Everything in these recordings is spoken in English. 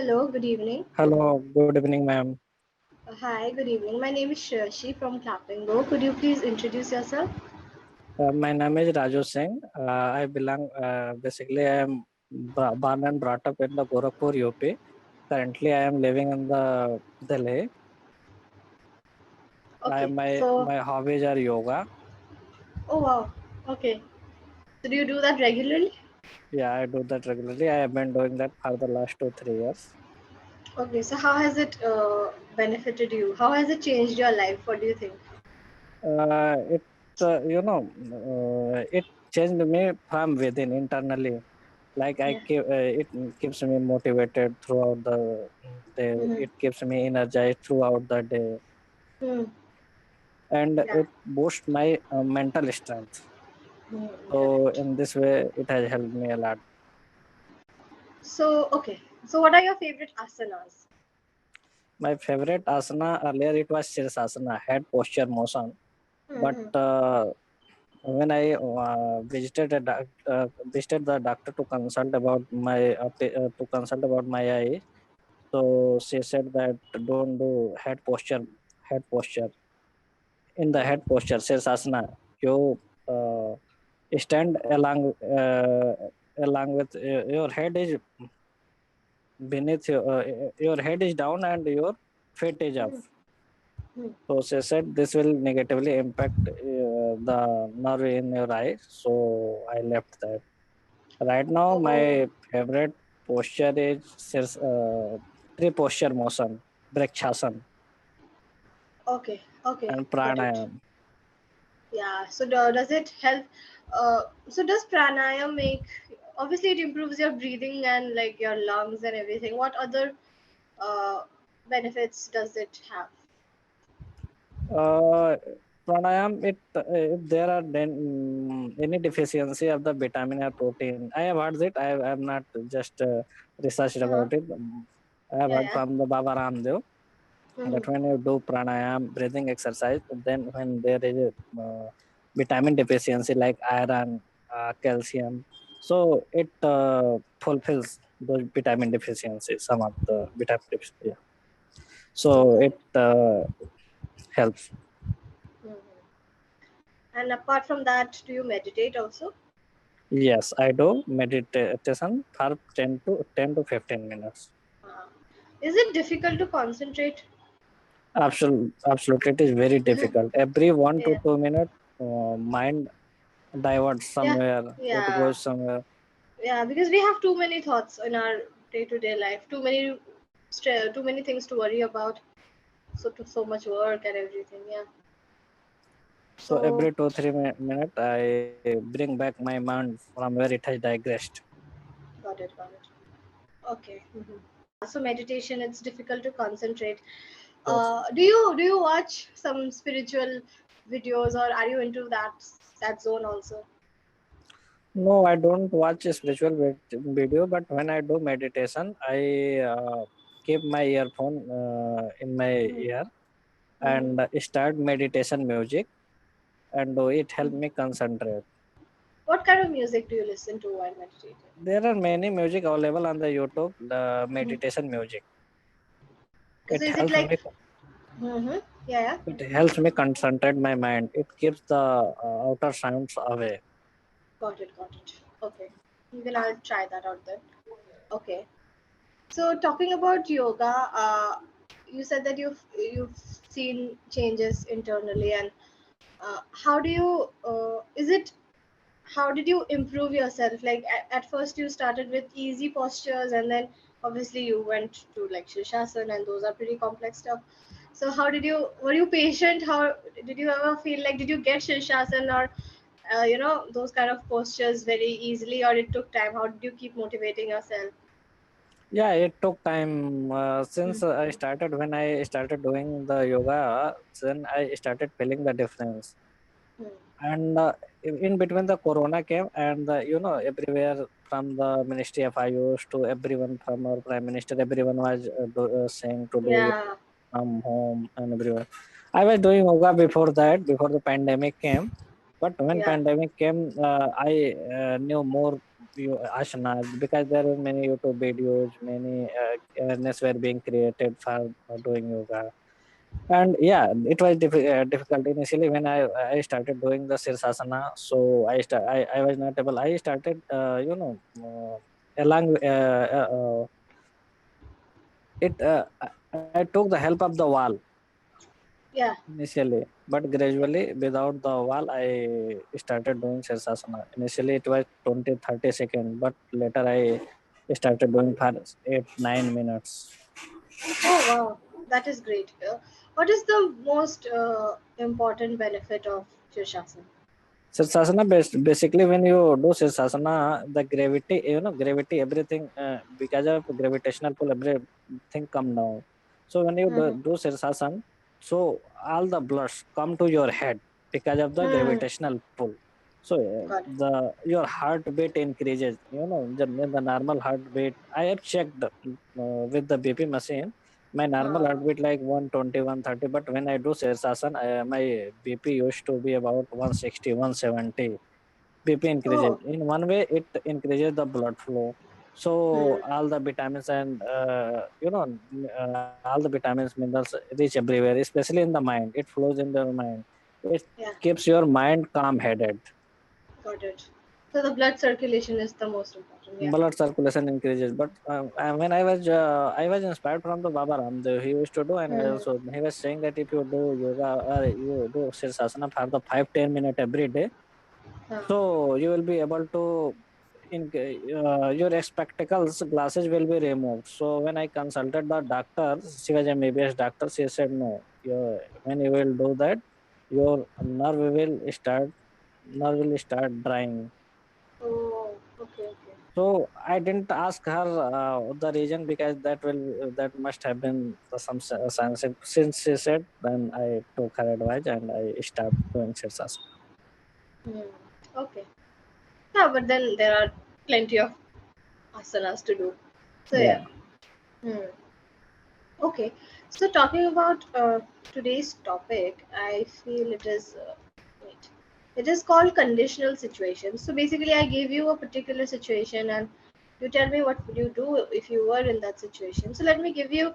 Hello, good evening. Hello, good evening, ma'am. Hi, good evening. My name is Shashi from Clapingo. Could you please introduce yourself? My name is Raju Singh. I belong, basically, I am born and brought up in the Gorakhpur, UP. Currently, I am living in the Delhi. Okay, My hobbies are yoga. oh wow, okay. So do you do that regularly? Yeah, I do that regularly. I have been doing that for the last 2 3 years. Okay, so how has it benefited you? How has it changed your life? What do you think? It, it changed me from within internally. Like Yeah. it keeps me motivated throughout the day. Mm-hmm. It keeps me energized throughout the day, Hmm. and Yeah. it boosts my mental strength. Hmm. So Correct. in this way, it has helped me a lot. So okay. So what are your favorite asanas? My favorite asana earlier it was Sirsasana, head posture motion. But Mm-hmm. when I visited the doctor to consult about my eye, so she said that don't do head posture. In the head posture, Sirsasana, you uh, stand along with your head is beneath your head is down and your feet is up. Hmm. So she said this will negatively impact the nerve in your eye. So I left that. Right now, Oh, my favorite posture is three posture motion, Brekshasana okay. Okay. and Got it. pranayam. Yeah. So does it help? So does pranayam make? Obviously, it improves your breathing and like your lungs and everything. What other uh, benefits does it have? Uh, Pranayam, if there are any deficiency of the vitamin or protein, I have heard it. I have not just researched Uh-huh. about it. I have Yeah. heard Yeah. from the Baba Ramdev Mm-hmm. that when you do pranayam, breathing exercise, then when there is a vitamin deficiency like iron, calcium, so it fulfills those vitamin deficiencies, some of the vitamin deficiency. Yeah. So Mm-hmm. it helps. Mm-hmm. And apart from that, do you meditate also? Yes, I do meditation for 10 to 15 minutes. Uh, is it difficult to concentrate? Absolutely, it is very difficult. Every one Yeah. to 2 minutes, mind diverts Yeah. somewhere. It Yeah. goes somewhere. Yeah. Because we have too many thoughts in our day-to-day life. Too many things to worry about. So much work and everything. Yeah. So So every 2 3 minutes, I bring back my mind from where it has digressed. got it. Got it. Okay. Mm-hmm. So meditation, it's difficult to concentrate. Yes. Do you watch some spiritual videos, or are you into that zone also? No, I don't watch a spiritual video, but when I do meditation, I keep my earphone in my ear Mm-hmm. and start meditation music, and it helps me concentrate. What kind of music do you listen to while meditating? There are many music available on the YouTube, the Mhm. meditation music. So It is it helps like? me. Mm-hmm. Yeah, yeah. It helps me concentrate my mind. It keeps the outer sounds away. Got it, got it. Okay. Even I'll try that out then. Okay. So talking about yoga, you said that you've seen changes internally, and how do you? Is it? How did you improve yourself? Like at first you started with easy postures, and then obviously you went to like Shirshasana, and those are pretty complex stuff. So how did you? Were you patient? How did you ever feel like? Did you get Shirshasana or those kind of postures very easily, or it took time? How did you keep motivating yourself? Yeah, it took time since Mm-hmm. when I started doing the yoga. Then I started feeling the difference. And in between the corona came, and everywhere from the Ministry of Ayush to everyone from our Prime Minister, everyone was saying to do yoga Yeah. from home and everywhere. I was doing yoga before that, before the pandemic came. But when Yeah. pandemic came, I knew more. asanas, because there are many YouTube videos, many awareness were being created for doing yoga. And yeah, it was difficult initially when I started doing the sirsasana. So I was not able. I started along it. I took the help of the wall Yeah. initially, but gradually without the wall I started doing sirsasana. Initially it was 20-30 seconds, but later I started doing for 8-9 minutes. Oh wow, that is great. What is the most important benefit of Shirshasana? Sirsasana basically when you do sirsasana, the gravity, gravity, everything, because of gravitational pull, everything come down. So when you Mm-hmm. do sirsasana, so all the blood come to your head because of the Hmm. gravitational pull. So Got it. the your heartbeat increases. The normal heartbeat. I have checked with the BP machine. My normal Uh, heartbeat like 120, 130, but when I do Sirsasana, my BP used to be about 160, 170. BP increases. oh. In one way, it increases the blood flow. So Hmm. all the vitamins and all the vitamins, minerals reach everywhere, especially in the mind. It flows in the mind. It Yeah. keeps your mind calm headed. Got it. So the blood circulation is the most important. Yeah. Blood circulation increases. But when I was inspired from the Baba Ramdev. He used to do, and Hmm. also he was saying that if you do yoga or you do sirsasana for the 5-10 minutes every day, Uh, so you will be able to your spectacles glasses will be removed. So when I consulted the doctor, she was a MBBS doctor, she said no, when you will do that, your nerve will start drying. oh. Okay. Okay. So I didn't ask her the reason, because that must have been some science. Since she said, then I took her advice and I started doing sirsasana. Hmm. Okay. Yeah, but then there are plenty of asanas to do. So yeah. Yeah. Hmm. Okay. So talking about today's topic, I feel it is wait. It is called conditional situation. So basically, I gave you a particular situation, and you tell me what would you do if you were in that situation. So let me give you.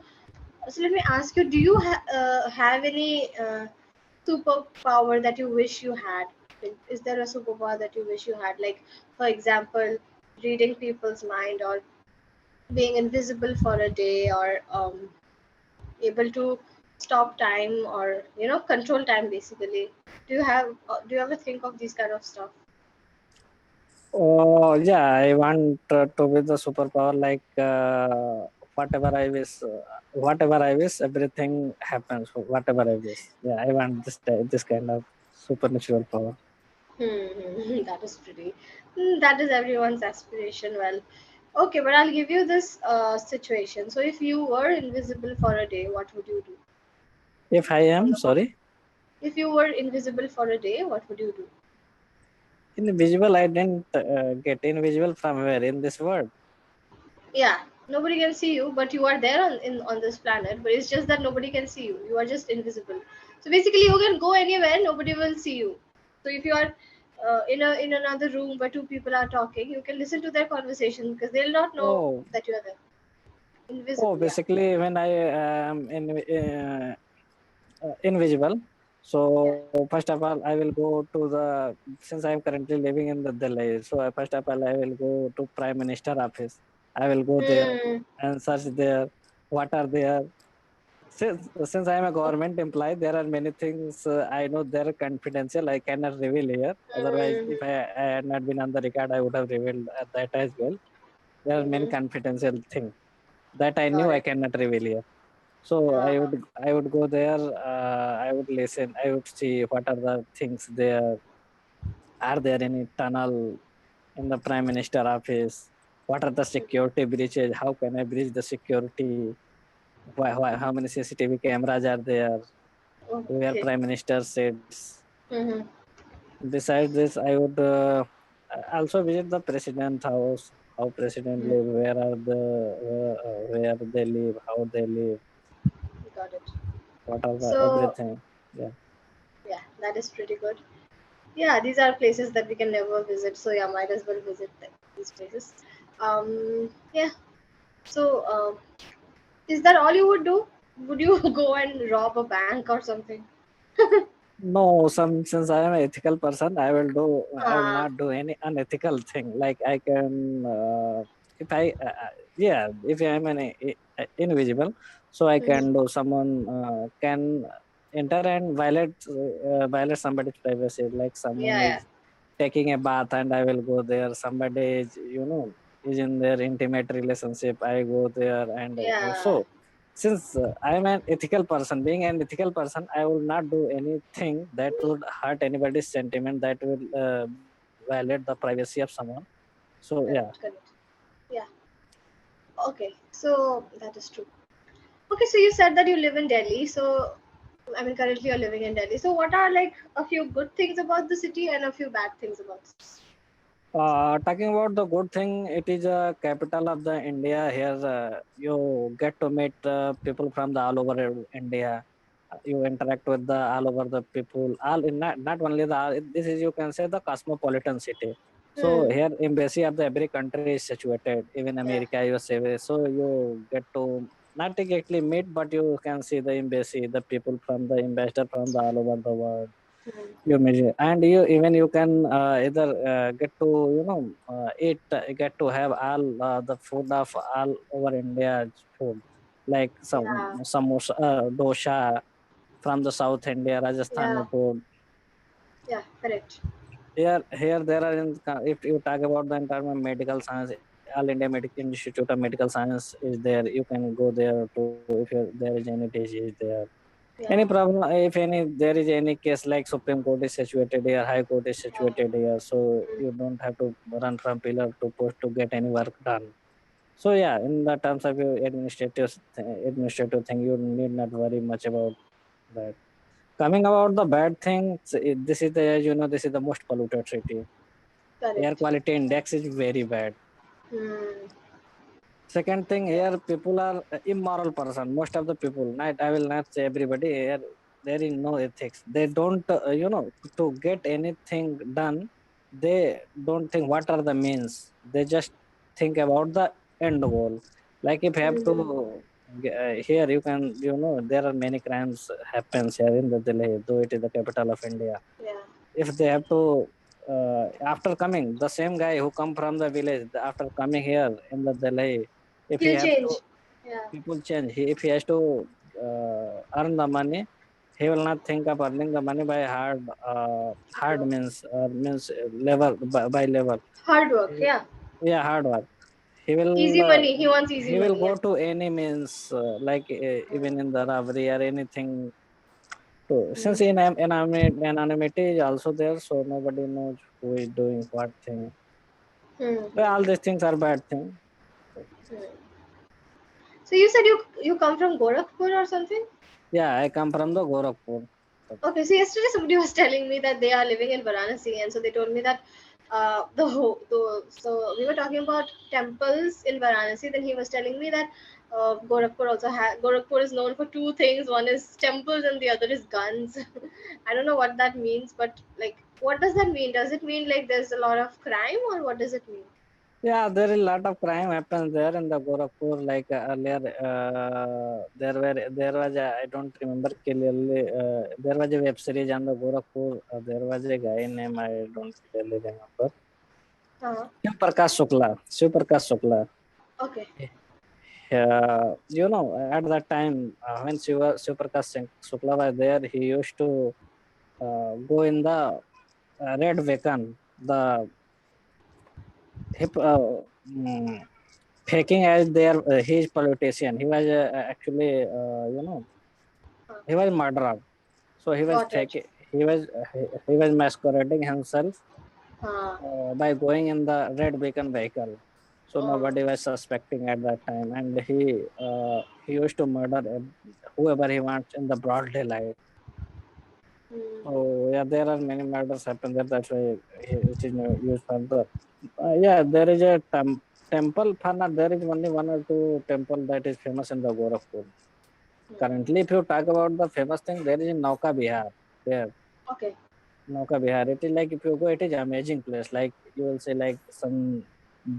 So let me ask you: do you have any superpower that you wish you had? Like, is there a superpower that you wish you had? Like, for example, reading people's mind, or being invisible for a day, or able to stop time, or control time basically. Do you ever think of these kind of stuff? Oh yeah, I want to be the superpower, like whatever I wish, everything happens. Whatever I wish. Yeah, I want this kind of supernatural power. That is pretty. That is everyone's aspiration. Well, okay, but I'll give you this situation. So if you were invisible for a day, what would you do? If I am sorry, If you were invisible for a day, what would you do? invisible, I didn't get invisible from where in this world. Yeah, nobody can see you, but you are there on this planet. But it's just that nobody can see you. You are just invisible. So basically, you can go anywhere. Nobody will see you. So if you are in another room where two people are talking, you can listen to their conversation because they'll not know Oh, that you are there. oh, Invisible, yeah. basically, when I am invisible. So Yeah. first of all, I will go to the, since I am currently living in the Delhi. So first of all, I will go to Prime Minister office. I will go there Hmm. and search there what are there. Since I am a government employee, there are many things I know they are confidential. I cannot reveal here. Otherwise, Hmm. if I had not been on the record, I would have revealed that as well. There are many Hmm. confidential things that I knew Got I it. cannot reveal here. So Uh-huh. I would go there. I would listen. I would see what are the things there. Are there any tunnel in the Prime Minister office? What are the security breaches? How can I breach the security? How many CCTV cameras are there? Where Okay. Prime Minister sits? Hmm. Besides this, I would also visit the President house. How President live? Where are the where they live? How they live? Got it. What are the So everything? Yeah. yeah, that is pretty good. Yeah, these are places that we can never visit. So yeah, might as well visit them. these places. Yeah. So, is that all you would do? Would you go and rob a bank or something? No, since I am an ethical person, I will Ah, not do any unethical thing. Like I can, if I, yeah, if I am invisible, so I mhm. can do. Someone can enter and violate somebody's privacy. Like someone Yeah, is taking a bath, and I will go there. Somebody is, is in their intimate relationship. I go there, and yeah, so since I am an ethical person, being an ethical person, I will not do anything that would hurt anybody's sentiment, that will violate the privacy of someone. So yeah. correct, correct. Yeah, okay, so that is true. Okay, so you said that you live in Delhi, so I mean, currently you're living in Delhi. So, what are like a few good things about the city and a few bad things about the city? Talking about the good thing, it is a capital of the India. Here, you get to meet people from the all over India. You interact with the all over the people. All in not only this is, you can say, the cosmopolitan city. So Hmm. here, embassy of the every country is situated. Even Yeah. America, USA. So you get to not exactly meet, but you can see the embassy, the people from the ambassador from the all over the world. Hmm. You measure, and you can either get to eat, get to have all the food of all over India's food, like some Yeah. samosa, dosha from the South India, Rajasthani Yeah. food. Yeah. Correct. Here there are if you talk about the entire medical science, all India Institute of Medical Science is there. You can go there to, if there is any disease there, any Yeah. problem, if any there is any case, like Supreme Court is situated here, High Court is Yeah. situated here, so Hmm. you don't have to run from pillar to post to get any work done. So yeah, in the terms of your administrative thing, you need not worry much about that. Coming about the bad things, this is the, this is the most polluted city. Air Correct. quality index is very bad. Hmm. Second thing, Yeah. here people are immoral person. Most of the people, not, I will not say everybody. Here there is no ethics. They don't, to get anything done. They don't think what are the means. They just think about the end goal. Like if you have to, Hmm. here you can, there are many crimes happens here in the Delhi, though it is the capital of India. Yeah. If they have to, after coming, the same guy who come from the village, after coming here in the Delhi, if he He'll have to, change. Yeah. people change. If he has to earn the money, he will not think of earning the money by Hard hard work. means level, by level. Hard work. Yeah. Yeah, hard work. He will Easy money. He wants easy money. go Yeah. to any means, like even in the robbery or anything. So since Hmm. anonymity is also there, so nobody knows who is doing what thing. Hmm. So Hmm. all these things are bad things. Hmm. So you said you come from Gorakhpur or something? Yeah, I come from the Gorakhpur. Okay, so yesterday somebody was telling me that they are living in Varanasi, and so they told me that so we were talking about temples in Varanasi. Then he was telling me that Gorakhpur is known for two things. One is temples, and the other is guns. I don't know what that means, but like, what does that mean? Does it mean like there's a lot of crime, or what does it mean? Yeah, there is a lot of crime happens there in the Gorakhpur. Like earlier, there was a, I don't remember clearly. There was a web series on the Gorakhpur. There was a guy name, I don't clearly remember. Uh-huh. Shiv Prakash Shukla. Okay. At that time, when Shiv Prakash Shukla was there, he used to go in the red wagon, the hip, faking as their he is politician. He was actually, Uh, he was murderer. So he was got it. fake. He was masquerading himself Uh, by going in the red beacon vehicle. So uh, nobody was suspecting at that time, and he used to murder whoever he wants in the broad daylight. mm, So yeah, there are many murders happen there. That's why it is used for the. Yeah, there is a temple. Fana, there is only one or two temple that is famous in the Gorakhpur. mm. Currently, if you talk about the famous thing, there is in Nauka Bihar. There, Okay. Nauka Bihar. It is like, if you go, it is amazing place. Like you will say, like some.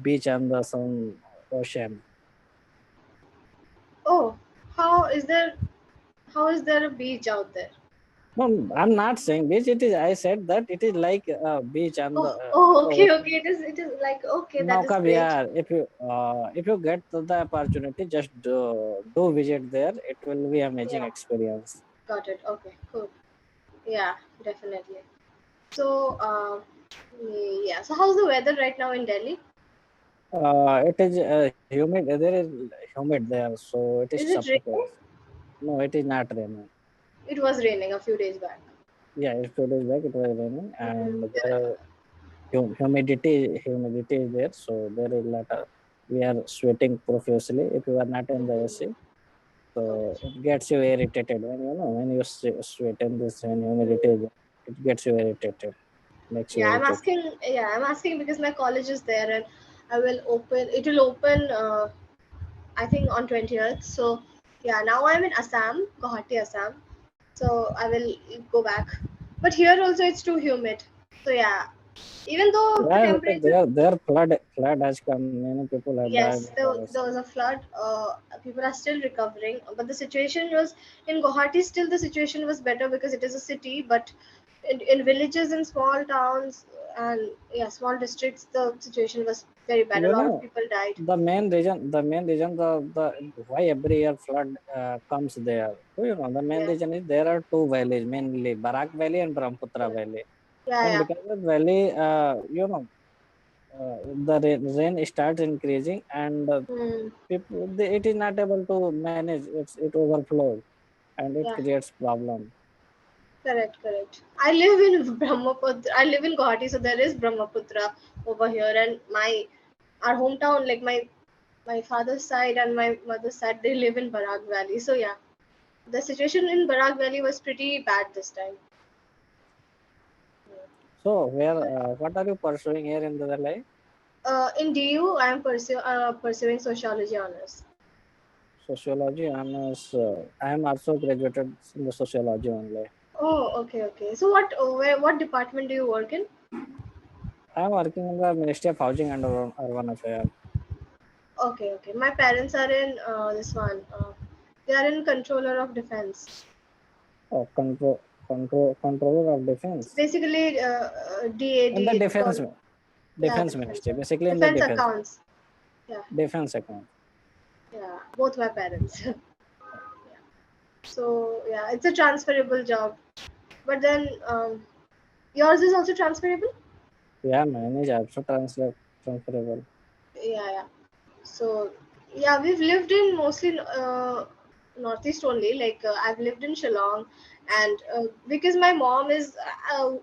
beach and the some ocean. Oh, how is there? How is there a beach out there? No, I'm not saying beach. It is. I said that it is like a beach and Oh, oh, the okay, ocean. okay. It is like okay. That is Nauka great. Vihar. If you get the opportunity, just do visit there. It will be amazing Yeah, experience. got it. Okay, cool. Yeah, definitely. So, yeah. So, how's the weather right now in Delhi? It is humid. There is humid there, so it is Is it raining? suffocating. No, it is not raining. It was raining a few days back. Yeah, it's 2 days back. It was raining, and Mm, there are humidity is there, so there is lot of we are sweating profusely if you are not in the AC. So okay. it gets you irritated when when you sweat in this when humidity is there, it gets you irritated, makes you Yeah, I'm irritated. asking. Yeah, I'm asking because my college is there, and I will open. It will open. I think on 20th. So, yeah. Now I'm in Assam, Guwahati, Assam. So I will go back. But here also it's too humid. So yeah, even though the Yeah, because temperature, there flood has come. Many people have died yes, in the there was a flood. People are still recovering, but the situation was in Guwahati. Still, the situation was better because it is a city. But in villages and small towns and yeah, small districts, the situation was very bad. A you lot of know people died. the main reason the why every year flood comes there. So, the main Yeah, reason is there are two valleys mainly, Barak Valley and Brahmaputra yeah, Valley. yeah, And yeah. because of valley, the rain starts increasing, and Hmm. it is not able to manage. It overflows, and it Yeah. creates problem. Correct, correct. I live in Brahmaputra. I live in Guwahati, so there is Brahmaputra over here, and our hometown, like my father's side and my mother's side, they live in Barak Valley. So yeah, the situation in Barak Valley was pretty bad this time. So where what are you pursuing here in the valley? In DU, I am pursuing sociology honors. Sociology honors. I am also graduated in the sociology only. Oh, okay, okay. So what department do you work in? I am working in the Ministry of Housing and Urban Affairs. Okay, okay. My parents are in this one. They are in controller of defense. Controller of It's defense basically in the DAD. It's called. Yeah, defense defense. ministry, basically in the Defense defense accounts. Yeah, defense account. yeah. Both my parents. Yeah. So yeah, it's a transferable job. But then yours is also transferable. Yeah, mine is also transferable. Yeah, yeah. So yeah, we've lived in mostly northeast only. Like I've lived in Shillong, and because my mom is a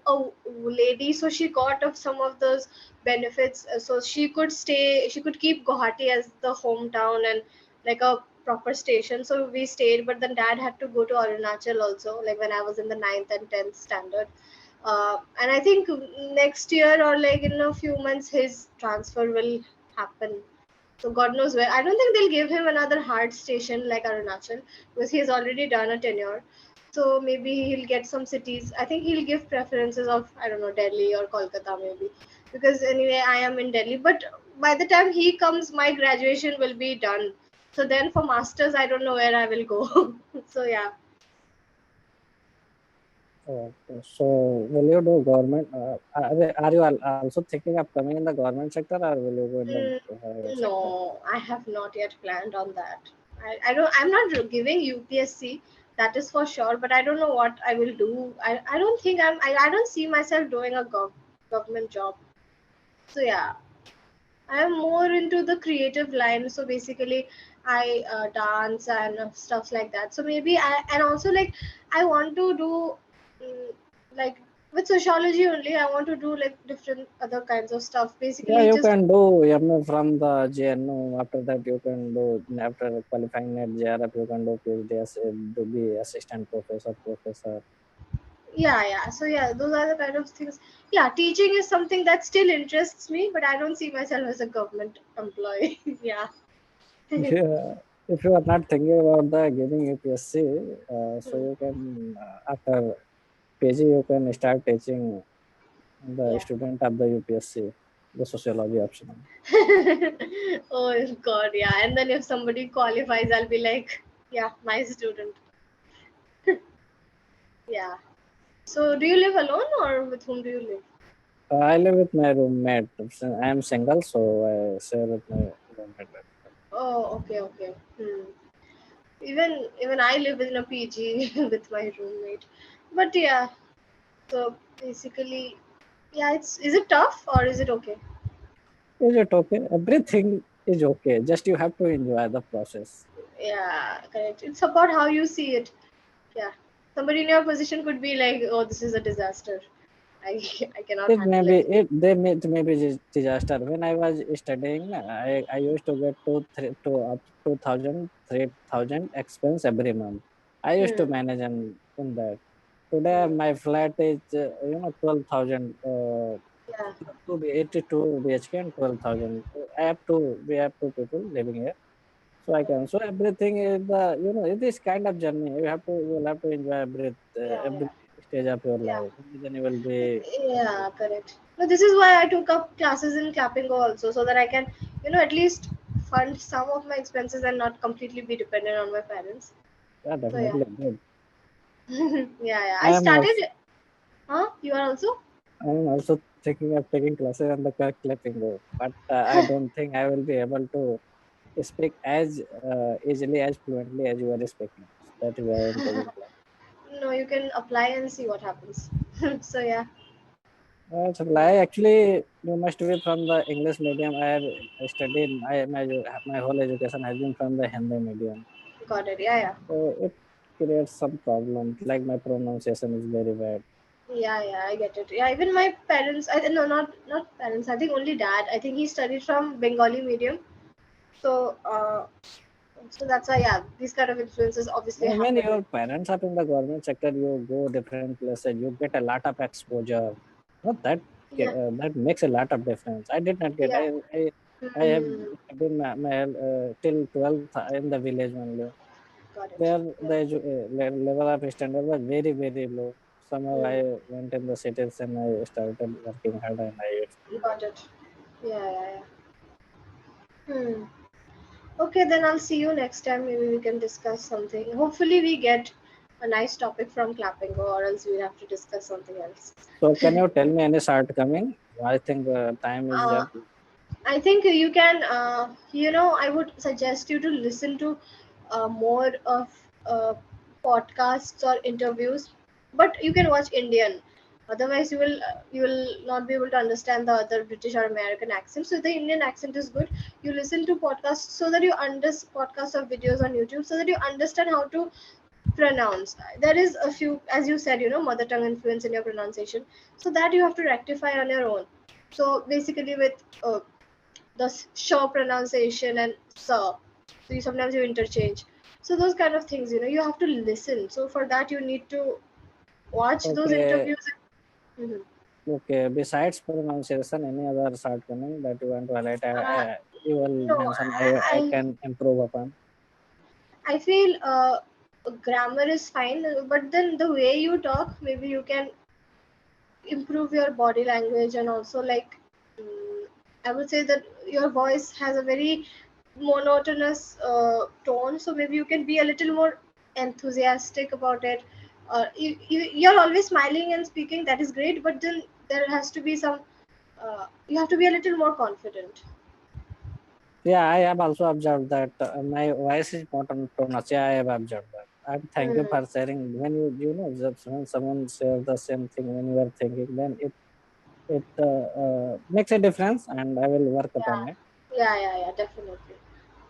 lady, so she got of some of those benefits. So she could stay. She could keep Guwahati as the hometown and like a proper station. So we stayed. But then dad had to go to Arunachal also. Like when I was in the ninth and tenth standard. And I think next year or like in a few months, his transfer will happen. So God knows where. I don't think they'll give him another hard station like Arunachal because he has already done a tenure. So maybe he'll get some cities. I think he'll give preferences of I don't know Delhi or Kolkata maybe because anyway I am in Delhi. But by the time he comes, my graduation will be done. So then for masters, I don't know where I will go. So yeah. Okay. So will you do government? Are you also thinking of coming in the government sector, or will you go in the Mm, private sector? no, I have not yet planned on that. I don't. I'm not giving UPSC. That is for sure. But I don't know what I will do. I don't think I don't see myself doing a government job. So yeah, I am more into the creative line. So basically, I dance and stuff like that. So maybe I and also like I want to do mm, like with sociology only. I want to do like different other kinds of stuff. Yeah, Basically, you just can do MA from the JNU. After that, you can do after qualifying at JRF, you can do PhD as to be assistant professor. yeah, yeah. So yeah, those are the kind of things. Yeah, teaching is something that still interests me, but I don't see myself as a government employee. Yeah. Yeah, if you are not thinking about the giving UPSC, so Hmm. you can after PG you can start teaching the Yeah. student of the UPSC. the sociology option. Oh God, yeah. And then if somebody qualifies, I'll be like, yeah, my student. Yeah. So do you live alone or with whom do you live? I live with my roommate. I am single, so I share with my roommate. Oh, okay, okay. Even I live in a PG with my roommate. But yeah, so basically, yeah, it's is it tough or is it okay? Is it okay? Everything is okay. Just you have to enjoy the process. Yeah, correct. It's about how you see it. Yeah. Somebody in your position could be like, oh, this is a disaster. I I cannot It may handle be it. it they may be disaster. When I was studying, I used to get to up 2,000 3,000 expense every month. I used to Hmm. manage in that. Today Hmm. my flat is 12,000. Yeah. To be 82 BHK and 12,000. I have two. We have two people living here, so I can. So everything is the it is kind of journey. You will have to enjoy Yeah. every Yeah. stage of your Yeah. life. Then you will be Yeah, correct. No, this is why I took up classes in Clapingo also, so that I can, at least fund some of my expenses and not completely be dependent on my parents. yeah, So yeah, definitely good. yeah, yeah. I I am started. also Huh? You are also? I am also thinking of taking classes on the Clapingo, but I don't think I will be able to speak as easily as fluently as you are speaking. That is why I am taking class. No, you can apply and see what happens. So yeah, So I actually you must be from the English medium. I have studied. My whole education has been from the Hindi medium, got it. Yeah, yeah. so it creates some problems. Like my pronunciation is very bad. Yeah, yeah, I get it. Yeah, even my parents, no, not parents. I think only dad. I think he studied from Bengali medium. So, so that's why, yeah, these kind of influences obviously When happen. your parents are in the government sector, you go different places, you get a lot of exposure. Well, Yeah, that makes a lot of difference. I did not get. yeah. I have Hmm. studied till 12th in the village only. Got it. There, Yeah. the level of standard was very low. Somehow Hmm. I went in the cities and I started working hard and I Got it. Yeah, yeah, yeah. Okay, then I'll see you next time. Maybe we can discuss something. Hopefully, we get a nice topic from Clapping, or else we'll have to discuss something else. So can you tell me any start coming? I think time is Uh, up. I think you can, I would suggest you to listen to more of podcasts or interviews, but you can watch Indian. Otherwise, you will not be able to understand the other British or American accent. So the Indian accent is good. You listen to podcasts so that you understand podcasts or videos on YouTube so that you understand how to pronounce. There is a few, as you said, mother tongue influence in your pronunciation. So that you have to rectify on your own. So basically, with the shaw pronunciation and sir, so sometimes you interchange, so those kind of things, you have to listen. So for that you need to watch those Okay, interviews. Mhm. okay. Besides pronunciation, any other shortcoming that you want to highlight? uh, You will no, mention. I I can improve upon. I feel grammar is fine, but then the way you talk, maybe you can improve your body language. And also, like, I would say that your voice has a very monotonous tone, so maybe you can be a little more enthusiastic about it. You're always smiling and speaking, that is great, but then there has to be some you have to be a little more confident. Yeah, I have also observed that my voice is monotonous. Yeah, I have observed that. And thank you Mm, for sharing. When just when someone shares the same thing when you are thinking, then it makes a difference, and I will work yeah, upon it. yeah, yeah, yeah, definitely.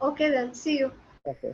Okay, then see you. Okay.